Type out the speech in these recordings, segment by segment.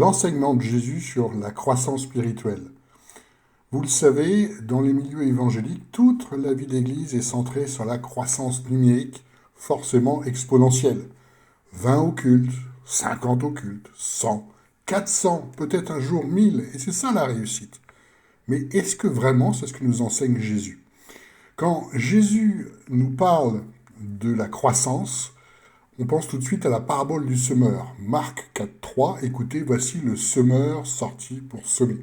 l'enseignement de Jésus sur la croissance spirituelle. Vous le savez, dans les milieux évangéliques, toute la vie d'Église est centrée sur la croissance numérique, forcément exponentielle. 20 au culte, 50 au culte, 100, 400, peut-être un jour 1000, et c'est ça la réussite. Mais est-ce que vraiment c'est ce que nous enseigne Jésus? Quand Jésus nous parle de la croissance, on pense tout de suite à la parabole du semeur. Marc 4.3, écoutez, voici le semeur sorti pour semer.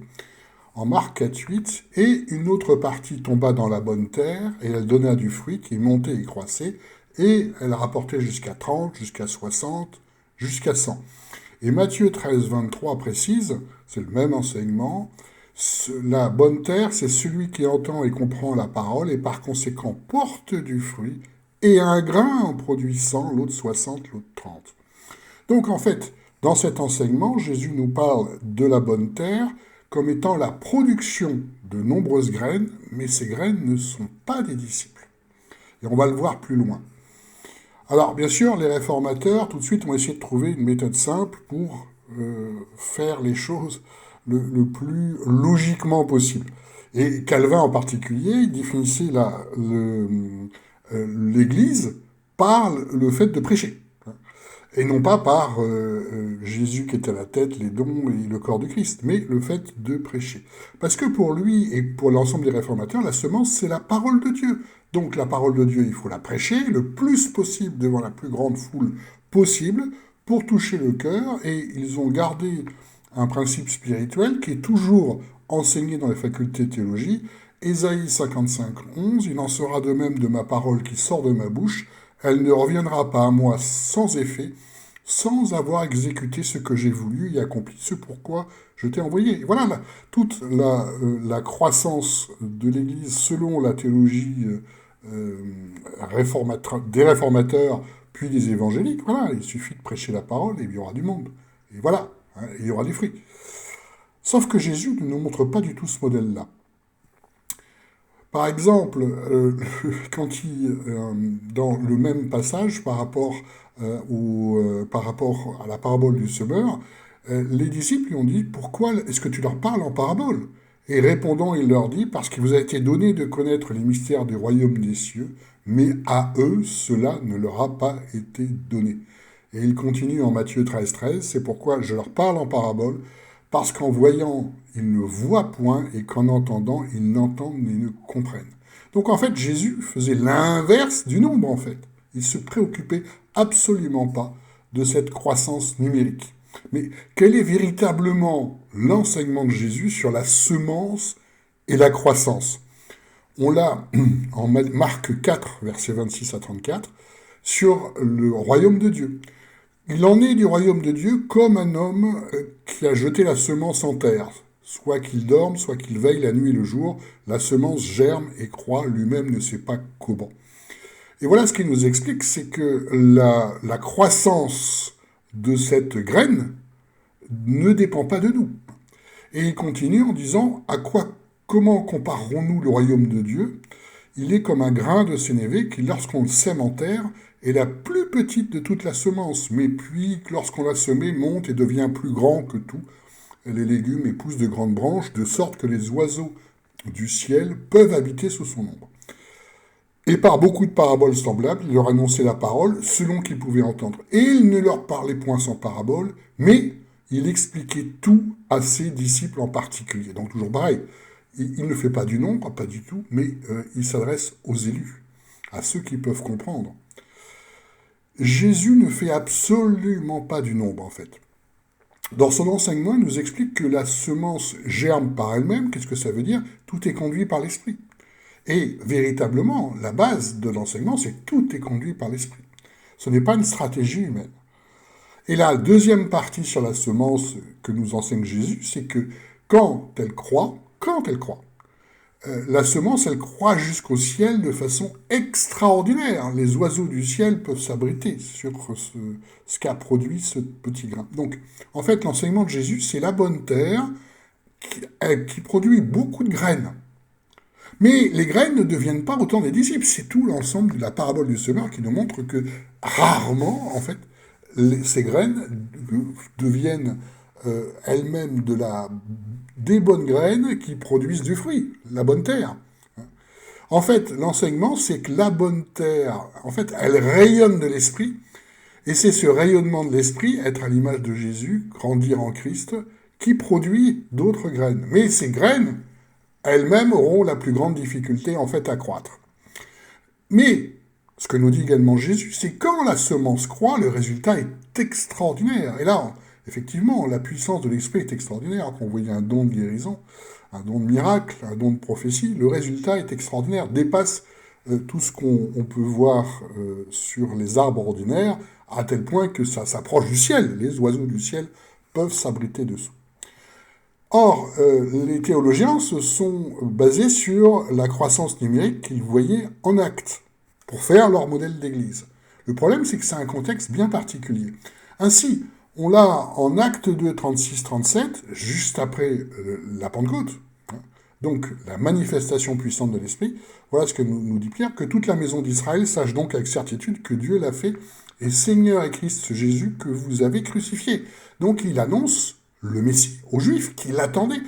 En Marc 4.8, et une autre partie tomba dans la bonne terre, et elle donna du fruit qui montait et croissait, et elle rapportait jusqu'à 30, jusqu'à 60, jusqu'à 100. Et Matthieu 13.23 précise, c'est le même enseignement, la bonne terre, c'est celui qui entend et comprend la parole, et par conséquent porte du fruit, et un grain en produit 100, l'autre 60, l'autre 30. Donc en fait, dans cet enseignement, Jésus nous parle de la bonne terre comme étant la production de nombreuses graines, mais ces graines ne sont pas des disciples. Et on va le voir plus loin. Alors bien sûr, les réformateurs, tout de suite, ont essayé de trouver une méthode simple pour faire les choses le plus logiquement possible. Et Calvin en particulier, il définissait l'Église par le fait de prêcher, et non pas par Jésus qui est à la tête, les dons et le corps du Christ, mais le fait de prêcher. Parce que pour lui et pour l'ensemble des réformateurs, la semence, c'est la parole de Dieu. Donc la parole de Dieu, il faut la prêcher le plus possible devant la plus grande foule possible pour toucher le cœur, et ils ont gardé un principe spirituel qui est toujours enseigné dans les facultés de théologie. Ésaïe 55.11, il en sera de même de ma parole qui sort de ma bouche, elle ne reviendra pas à moi sans effet, sans avoir exécuté ce que j'ai voulu et accompli ce pourquoi je t'ai envoyé. Et voilà toute la croissance de l'Église selon la théologie des réformateurs, puis des évangéliques. Voilà, il suffit de prêcher la parole et il y aura du monde. Et voilà, il y aura des fruits. Sauf que Jésus ne nous montre pas du tout ce modèle-là. Par exemple, quand dans le même passage, par rapport à la parabole du semeur, les disciples lui ont dit, pourquoi est-ce que tu leur parles en parabole? Et répondant, il leur dit, parce qu'il vous a été donné de connaître les mystères du royaume des cieux, mais à eux, cela ne leur a pas été donné. Et il continue en Matthieu 13.13, c'est pourquoi je leur parle en parabole, parce qu'en voyant, ils ne voient point, et qu'en entendant, ils n'entendent et ne comprennent. Donc en fait, Jésus faisait l'inverse du nombre, en fait. Il se préoccupait absolument pas de cette croissance numérique. Mais quel est véritablement l'enseignement de Jésus sur la semence et la croissance? On l'a en Marc 4, versets 26 à 34, sur le royaume de Dieu. Il en est du royaume de Dieu comme un homme qui a jeté la semence en terre. Soit qu'il dorme, soit qu'il veille la nuit et le jour, la semence germe et croît, lui-même ne sait pas comment. Et voilà ce qu'il nous explique, c'est que la croissance de cette graine ne dépend pas de nous. Et il continue en disant, comment comparerons-nous le royaume de Dieu? Il est comme un grain de sénévé qui, lorsqu'on le sème en terre, est la plus petite de toute la semence, mais puis, lorsqu'on l'a semé, monte et devient plus grand que tout, les légumes et poussent de grandes branches, de sorte que les oiseaux du ciel peuvent habiter sous son ombre. Et par beaucoup de paraboles semblables, il leur annonçait la parole selon qu'ils pouvaient entendre. Et il ne leur parlait point sans parabole, mais il expliquait tout à ses disciples en particulier. Donc toujours pareil, il ne fait pas du nombre, pas du tout, mais il s'adresse aux élus, à ceux qui peuvent comprendre. Jésus ne fait absolument pas du nombre, en fait. Dans son enseignement, il nous explique que la semence germe par elle-même. Qu'est-ce que ça veut dire? Tout est conduit par l'esprit. Et véritablement, la base de l'enseignement, c'est que tout est conduit par l'esprit. Ce n'est pas une stratégie humaine. Et la deuxième partie sur la semence que nous enseigne Jésus, c'est que quand elle croît, la semence, elle croît jusqu'au ciel de façon extraordinaire. Les oiseaux du ciel peuvent s'abriter sur ce qu'a produit ce petit grain. Donc, en fait, l'enseignement de Jésus, c'est la bonne terre qui produit beaucoup de graines. Mais les graines ne deviennent pas autant des disciples. C'est tout l'ensemble de la parabole du semeur qui nous montre que rarement, en fait, ces graines deviennent elle-même des bonnes graines qui produisent du fruit, la bonne terre. En fait, l'enseignement, c'est que la bonne terre, en fait, elle rayonne de l'esprit, et c'est ce rayonnement de l'esprit, être à l'image de Jésus, grandir en Christ, qui produit d'autres graines. Mais ces graines, elles-mêmes auront la plus grande difficulté, en fait, à croître. Mais, ce que nous dit également Jésus, c'est quand la semence croît, le résultat est extraordinaire. Et là, effectivement, la puissance de l'esprit est extraordinaire. Quand vous voyez un don de guérison, un don de miracle, un don de prophétie, le résultat est extraordinaire, dépasse tout ce qu'on peut voir sur les arbres ordinaires, à tel point que ça s'approche du ciel. Les oiseaux du ciel peuvent s'abriter dessous. Or, les théologiens se sont basés sur la croissance numérique qu'ils voyaient en actes, pour faire leur modèle d'église. Le problème, c'est que c'est un contexte bien particulier. Ainsi, on l'a en acte 2, 36-37, juste après la Pentecôte, donc la manifestation puissante de l'Esprit. Voilà ce que nous dit Pierre, que toute la maison d'Israël sache donc avec certitude que Dieu l'a fait, et Seigneur et Christ Jésus que vous avez crucifié. Donc il annonce le Messie aux Juifs qui l'attendaient,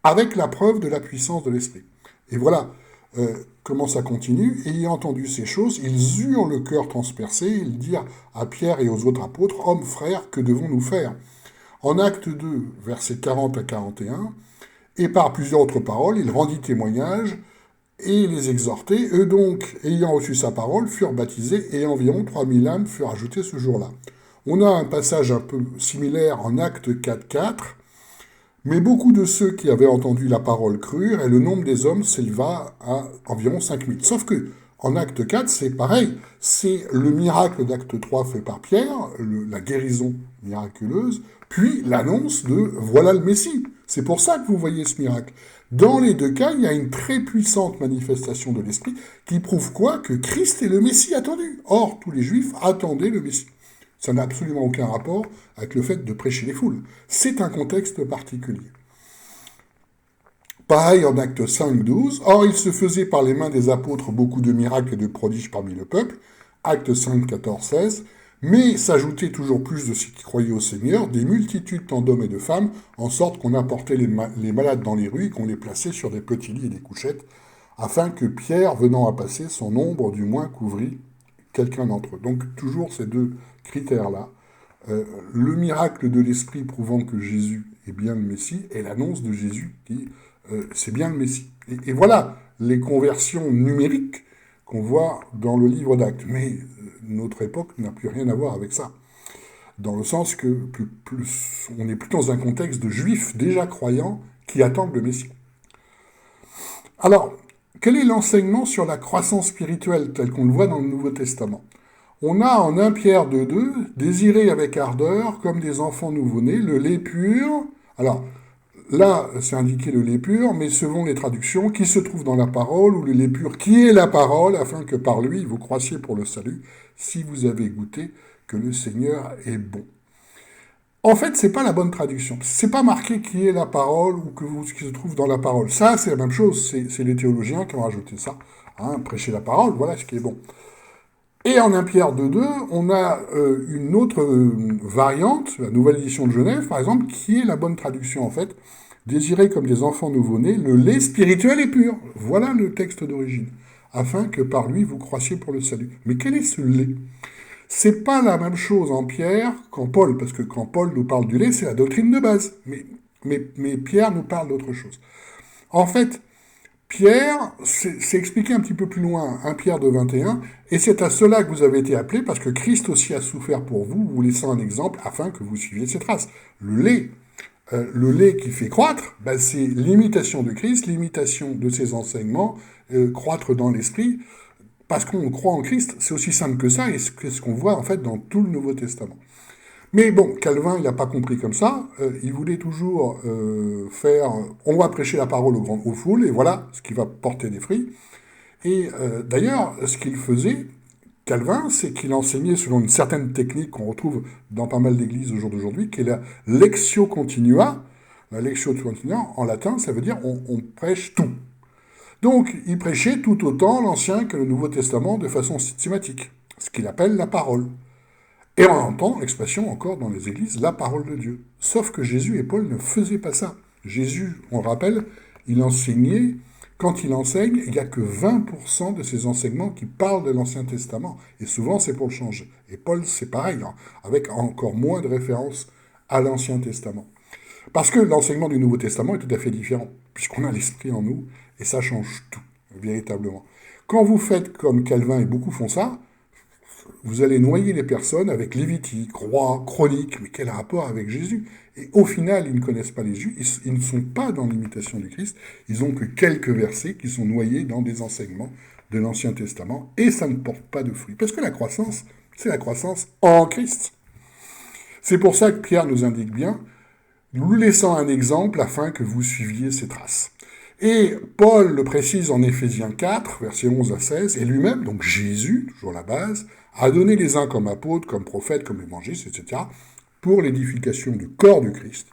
avec la preuve de la puissance de l'Esprit. Et voilà comment ça continue. Ayant entendu ces choses, ils eurent le cœur transpercé, ils dirent à Pierre et aux autres apôtres, « Hommes, frères, que devons-nous faire ?» En acte 2, versets 40 à 41, et par plusieurs autres paroles, il rendit témoignage et les exhortait. Eux donc, ayant reçu sa parole, furent baptisés et environ 3000 âmes furent ajoutées ce jour-là. On a un passage un peu similaire en acte 4, 4, mais beaucoup de ceux qui avaient entendu la parole crurent et le nombre des hommes s'éleva à environ 5000. Sauf que, en acte 4, c'est pareil. C'est le miracle d'acte 3 fait par Pierre, la guérison miraculeuse, puis l'annonce de « voilà le Messie ». C'est pour ça que vous voyez ce miracle. Dans les deux cas, il y a une très puissante manifestation de l'Esprit qui prouve quoi? Que Christ est le Messie attendu. Or, tous les Juifs attendaient le Messie. Ça n'a absolument aucun rapport avec le fait de prêcher les foules. C'est un contexte particulier. Pareil en acte 5, 12. Or, il se faisait par les mains des apôtres beaucoup de miracles et de prodiges parmi le peuple. Acte 5, 14, 16. Mais s'ajoutaient toujours plus de ceux qui croyaient au Seigneur, des multitudes tant d'hommes et de femmes, en sorte qu'on apportait les malades dans les rues et qu'on les plaçait sur des petits lits et des couchettes, afin que Pierre, venant à passer, son ombre du moins couvrit quelqu'un d'entre eux. Donc toujours ces deux critères-là. Le miracle de l'Esprit prouvant que Jésus est bien le Messie, et l'annonce de Jésus qui c'est bien le Messie. Et voilà les conversions numériques qu'on voit dans le livre d'Actes. Mais notre époque n'a plus rien à voir avec ça. Dans le sens que on n'est plus dans un contexte de juifs déjà croyants qui attendent le Messie. Alors, quel est l'enseignement sur la croissance spirituelle tel qu'on le voit dans le Nouveau Testament? On a en 1 Pierre 2,2, « Désirez avec ardeur, comme des enfants nouveau-nés, le lait pur ». Alors, là, c'est indiqué le lait pur, mais selon les traductions, qui se trouve dans la parole, ou le lait pur qui est la parole, afin que par lui vous croissiez pour le salut, si vous avez goûté que le Seigneur est bon. En fait, c'est pas la bonne traduction. C'est pas marqué qui est la parole ou ce qui se trouve dans la parole. Ça, c'est la même chose. C'est les théologiens qui ont rajouté ça. Prêcher la parole, voilà ce qui est bon. Et en 1 Pierre 2,2, on a une autre variante, la nouvelle édition de Genève, par exemple, qui est la bonne traduction, en fait. Désirez comme des enfants nouveau-nés, le lait spirituel et pur. Voilà le texte d'origine. Afin que par lui vous croissiez pour le salut. Mais quel est ce lait? C'est pas la même chose en Pierre qu'en Paul, parce que quand Paul nous parle du lait, c'est la doctrine de base. Mais Pierre nous parle d'autre chose. En fait, Pierre, c'est expliqué un petit peu plus loin, 1 Pierre 2,21, et c'est à cela que vous avez été appelés, parce que Christ aussi a souffert pour vous, vous laissant un exemple, afin que vous suiviez ses traces. Le lait qui fait croître, c'est l'imitation de Christ, l'imitation de ses enseignements, croître dans l'esprit, parce qu'on croit en Christ, c'est aussi simple que ça, et c'est ce qu'on voit en fait dans tout le Nouveau Testament. Mais bon, Calvin, il n'a pas compris comme ça, il voulait toujours faire « on va prêcher la parole aux foules », et voilà ce qui va porter des fruits. Et d'ailleurs, ce qu'il faisait, Calvin, c'est qu'il enseignait selon une certaine technique qu'on retrouve dans pas mal d'églises au jour d'aujourd'hui, qui est la lectio continua. La lectio continua, en latin, ça veut dire on prêche tout. Donc, il prêchait tout autant l'Ancien que le Nouveau Testament de façon systématique, ce qu'il appelle la parole. Et on entend l'expression encore dans les églises, la parole de Dieu. Sauf que Jésus et Paul ne faisaient pas ça. Jésus, on le rappelle, il enseignait, quand il enseigne, il n'y a que 20% de ses enseignements qui parlent de l'Ancien Testament. Et souvent, c'est pour le changer. Et Paul, c'est pareil, hein, avec encore moins de références à l'Ancien Testament. Parce que l'enseignement du Nouveau Testament est tout à fait différent, puisqu'on a l'Esprit en nous, et ça change tout, véritablement. Quand vous faites comme Calvin et beaucoup font ça, vous allez noyer les personnes avec Lévitique, Roi, Chronique, mais quel rapport avec Jésus? Et au final, ils ne connaissent pas les Juifs, ils ne sont pas dans l'imitation du Christ, ils n'ont que quelques versets qui sont noyés dans des enseignements de l'Ancien Testament, et ça ne porte pas de fruits. Parce que la croissance, c'est la croissance en Christ. C'est pour ça que Pierre nous indique bien, nous laissant un exemple afin que vous suiviez ses traces. Et Paul le précise en Éphésiens 4, versets 11 à 16, et lui-même, donc Jésus, toujours la base, a donné les uns comme apôtres, comme prophètes, comme évangélistes, etc., pour l'édification du corps du Christ,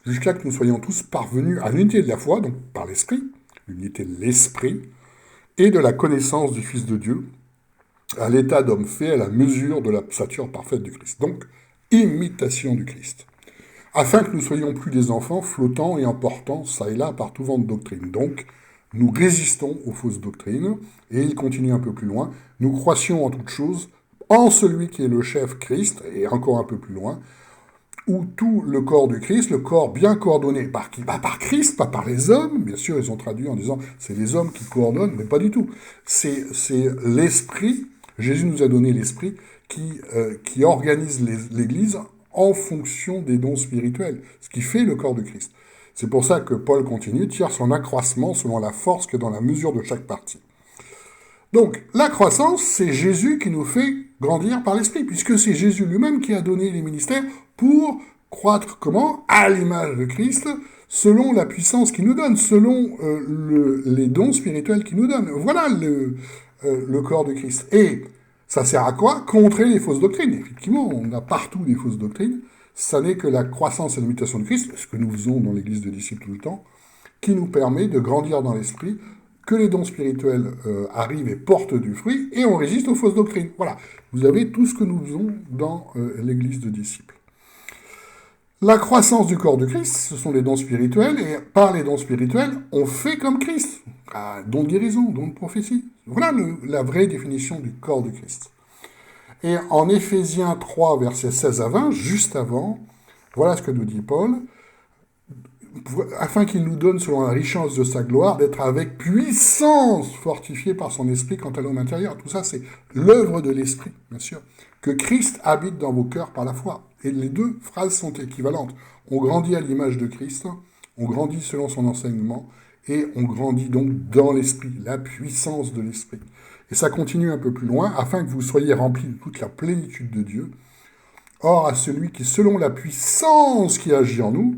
jusqu'à que nous soyons tous parvenus à l'unité de la foi, donc par l'Esprit, l'unité de l'Esprit, et de la connaissance du Fils de Dieu, à l'état d'homme fait à la mesure de la stature parfaite du Christ. Donc, imitation du Christ. Afin que nous soyons plus des enfants flottant et emportant ça et là par tout vent de doctrine. Donc, nous résistons aux fausses doctrines, et il continue un peu plus loin, nous croissions en toutes choses en celui qui est le chef Christ, et encore un peu plus loin, où tout le corps du Christ, le corps bien coordonné, par qui? Par Christ, pas par les hommes, bien sûr ils ont traduit en disant c'est les hommes qui coordonnent, mais pas du tout. C'est l'Esprit, Jésus nous a donné l'Esprit qui organise l'Église en fonction des dons spirituels, ce qui fait le corps de Christ. C'est pour ça que Paul continue, tire son accroissement selon la force que dans la mesure de chaque partie. Donc, la croissance, c'est Jésus qui nous fait grandir par l'Esprit, puisque c'est Jésus lui-même qui a donné les ministères pour croître comment? À l'image de Christ, selon la puissance qu'il nous donne, selon les dons spirituels qu'il nous donne. Voilà le corps de Christ. Et ça sert à quoi? Contrer les fausses doctrines. Effectivement, on a partout des fausses doctrines. Ça n'est que la croissance et l'imitation de Christ, ce que nous faisons dans l'église de disciples tout le temps, qui nous permet de grandir dans l'esprit, que les dons spirituels arrivent et portent du fruit, et on résiste aux fausses doctrines. Voilà, vous avez tout ce que nous faisons dans l'église de disciples. La croissance du corps de Christ, ce sont les dons spirituels, et par les dons spirituels, on fait comme Christ. Don de guérison, don de prophétie. Voilà la vraie définition du corps de Christ. Et en Éphésiens 3, versets 16 à 20, juste avant, voilà ce que nous dit Paul, afin qu'il nous donne, selon la richesse de sa gloire, d'être avec puissance fortifié par son esprit quant à l'homme intérieur. Tout ça, c'est l'œuvre de l'esprit, bien sûr. Que Christ habite dans vos cœurs par la foi. Et les deux phrases sont équivalentes. On grandit à l'image de Christ, on grandit selon son enseignement, et on grandit donc dans l'esprit, la puissance de l'esprit. Et ça continue un peu plus loin, afin que vous soyez remplis de toute la plénitude de Dieu. Or, à celui qui, selon la puissance qui agit en nous,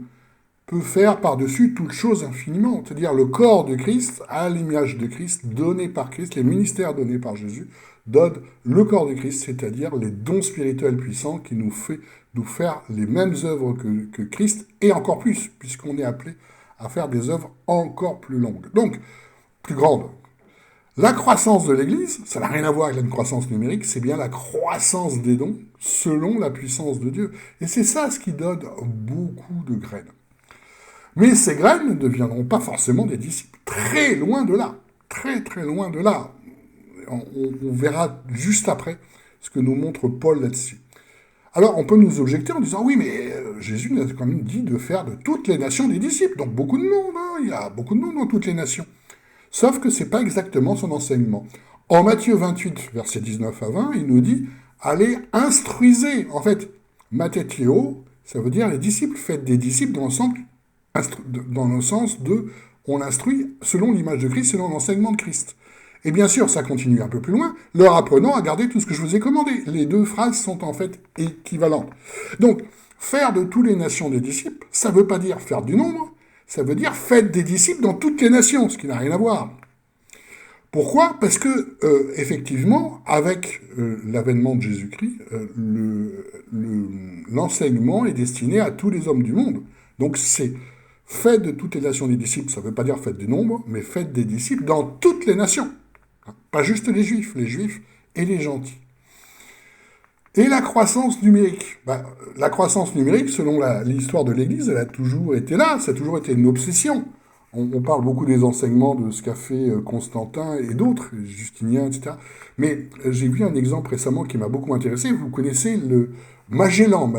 peut faire par-dessus toute chose infiniment. C'est-à-dire le corps de Christ, à l'image de Christ, donné par Christ, les ministères donnés par Jésus, donnent le corps de Christ, c'est-à-dire les dons spirituels puissants qui nous fait nous faire les mêmes œuvres que Christ, et encore plus, puisqu'on est appelé à faire des œuvres encore plus longues. Donc, plus grandes. La croissance de l'Église, ça n'a rien à voir avec la croissance numérique, c'est bien la croissance des dons selon la puissance de Dieu. Et c'est ça ce qui donne beaucoup de graines. Mais ces graines ne deviendront pas forcément des disciples. Très loin de là. Très très loin de là. On verra juste après ce que nous montre Paul là-dessus. Alors on peut nous objecter en disant, oui mais Jésus nous a quand même dit de faire de toutes les nations des disciples. Donc beaucoup de monde, hein, il y a beaucoup de monde dans toutes les nations. Sauf que ce n'est pas exactement son enseignement. En Matthieu 28, versets 19 à 20, il nous dit, allez, instruisez. En fait, mathéthéo, ça veut dire les disciples, faites des disciples dans le sens de, on instruit selon l'image de Christ, selon l'enseignement de Christ. Et bien sûr, ça continue un peu plus loin, leur apprenant à garder tout ce que je vous ai commandé. Les deux phrases sont en fait équivalentes. Donc, faire de toutes les nations des disciples, ça ne veut pas dire faire du nombre, ça veut dire faites des disciples dans toutes les nations, ce qui n'a rien à voir. Pourquoi? Parce que, effectivement, avec l'avènement de Jésus-Christ, l'enseignement est destiné à tous les hommes du monde. Donc c'est faites de toutes les nations des disciples, ça ne veut pas dire faites du nombre, mais faites des disciples dans toutes les nations. Pas juste les juifs et les gentils. Et la croissance numérique. La croissance numérique, selon l'histoire de l'Église, elle a toujours été là, ça a toujours été une obsession. On parle beaucoup des enseignements de ce qu'a fait Constantin et d'autres, Justinien, etc. Mais j'ai vu un exemple récemment qui m'a beaucoup intéressé. Vous connaissez le Magellan,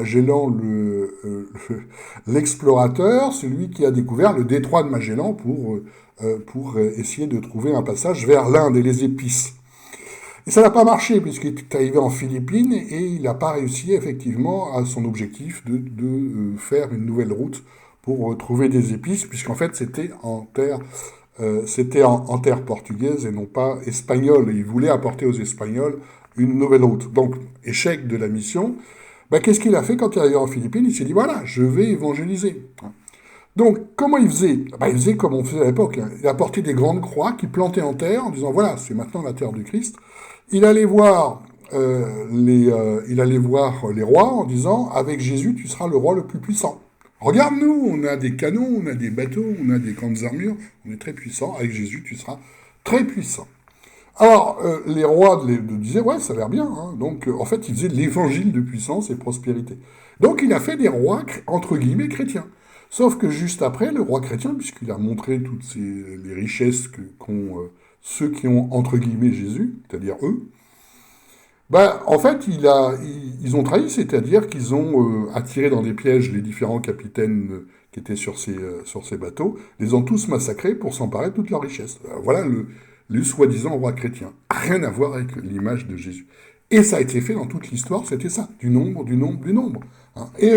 l'explorateur, celui qui a découvert le détroit de Magellan pour essayer de trouver un passage vers l'Inde et les épices. Et ça n'a pas marché, puisqu'il est arrivé en Philippines et il n'a pas réussi effectivement à son objectif de faire une nouvelle route pour trouver des épices, puisqu'en fait c'était en terre portugaise et non pas espagnole. Et il voulait apporter aux Espagnols une nouvelle route. Donc, échec de la mission. Qu'est-ce qu'il a fait quand il est arrivé en Philippines? Il s'est dit, voilà, je vais évangéliser. Donc, comment il faisait? Il faisait comme on faisait à l'époque. Il apportait des grandes croix qu'il plantait en terre en disant, voilà, c'est maintenant la terre du Christ. Il allait voir les rois en disant, avec Jésus, tu seras le roi le plus puissant. Regarde-nous, on a des canons, on a des bateaux, on a des grandes armures, on est très puissant. Avec Jésus, tu seras très puissant. Alors, les rois disaient, ouais, ça a l'air bien. Hein. Donc, en fait, il faisait l'évangile de puissance et prospérité. Donc, il a fait des rois, entre guillemets, chrétiens. Sauf que juste après, le roi chrétien, puisqu'il a montré toutes les richesses qu'ont ceux qui ont, entre guillemets, Jésus, c'est-à-dire eux, en fait, ils ont trahi, c'est-à-dire qu'ils ont attiré dans des pièges les différents capitaines qui étaient sur ces bateaux, les ont tous massacrés pour s'emparer de toute leur richesse. Voilà le soi-disant roi chrétien. Rien à voir avec l'image de Jésus. Et ça a été fait dans toute l'histoire, c'était ça, du nombre, du nombre, du nombre. Hein. Et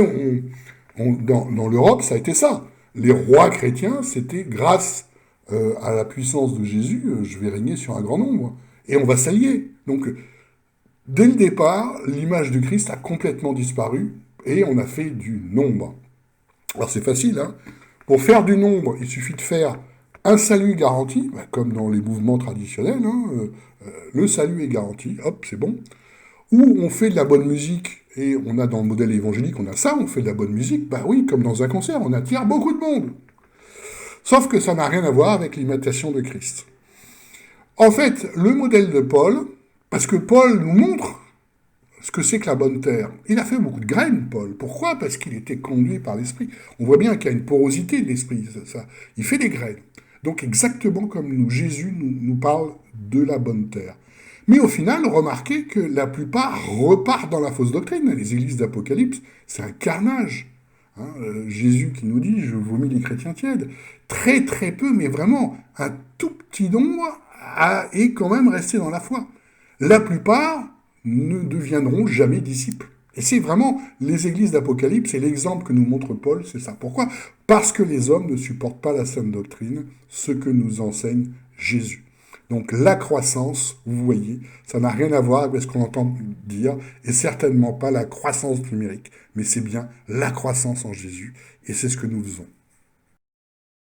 dans l'Europe, ça a été ça. Les rois chrétiens, c'était grâce à la puissance de Jésus, je vais régner sur un grand nombre. Et on va s'allier. Donc, dès le départ, l'image du Christ a complètement disparu et on a fait du nombre. Alors c'est facile, hein. Pour faire du nombre, il suffit de faire un salut garanti, comme dans les mouvements traditionnels, hein, le salut est garanti, hop, c'est bon. Ou on fait de la bonne musique, et on a dans le modèle évangélique, on a ça, on fait de la bonne musique, oui, comme dans un concert, on attire beaucoup de monde. Sauf que ça n'a rien à voir avec l'imitation de Christ. En fait, le modèle de Paul, parce que Paul nous montre ce que c'est que la bonne terre. Il a fait beaucoup de graines, Paul. Pourquoi? Parce qu'il était conduit par l'esprit. On voit bien qu'il y a une porosité de l'esprit. Il fait des graines. Donc exactement comme nous, Jésus nous parle de la bonne terre. Mais au final, remarquez que la plupart repartent dans la fausse doctrine. Les églises d'Apocalypse, c'est un carnage. Hein, Jésus qui nous dit « je vomis les chrétiens tièdes ». Très très peu, mais vraiment un tout petit nombre est quand même resté dans la foi. La plupart ne deviendront jamais disciples. Et c'est vraiment les églises d'Apocalypse, et l'exemple que nous montre Paul, c'est ça. Pourquoi? Parce que les hommes ne supportent pas la saine doctrine, ce que nous enseigne Jésus. Donc la croissance, vous voyez, ça n'a rien à voir avec ce qu'on entend dire, et certainement pas la croissance numérique, mais c'est bien la croissance en Jésus, et c'est ce que nous faisons.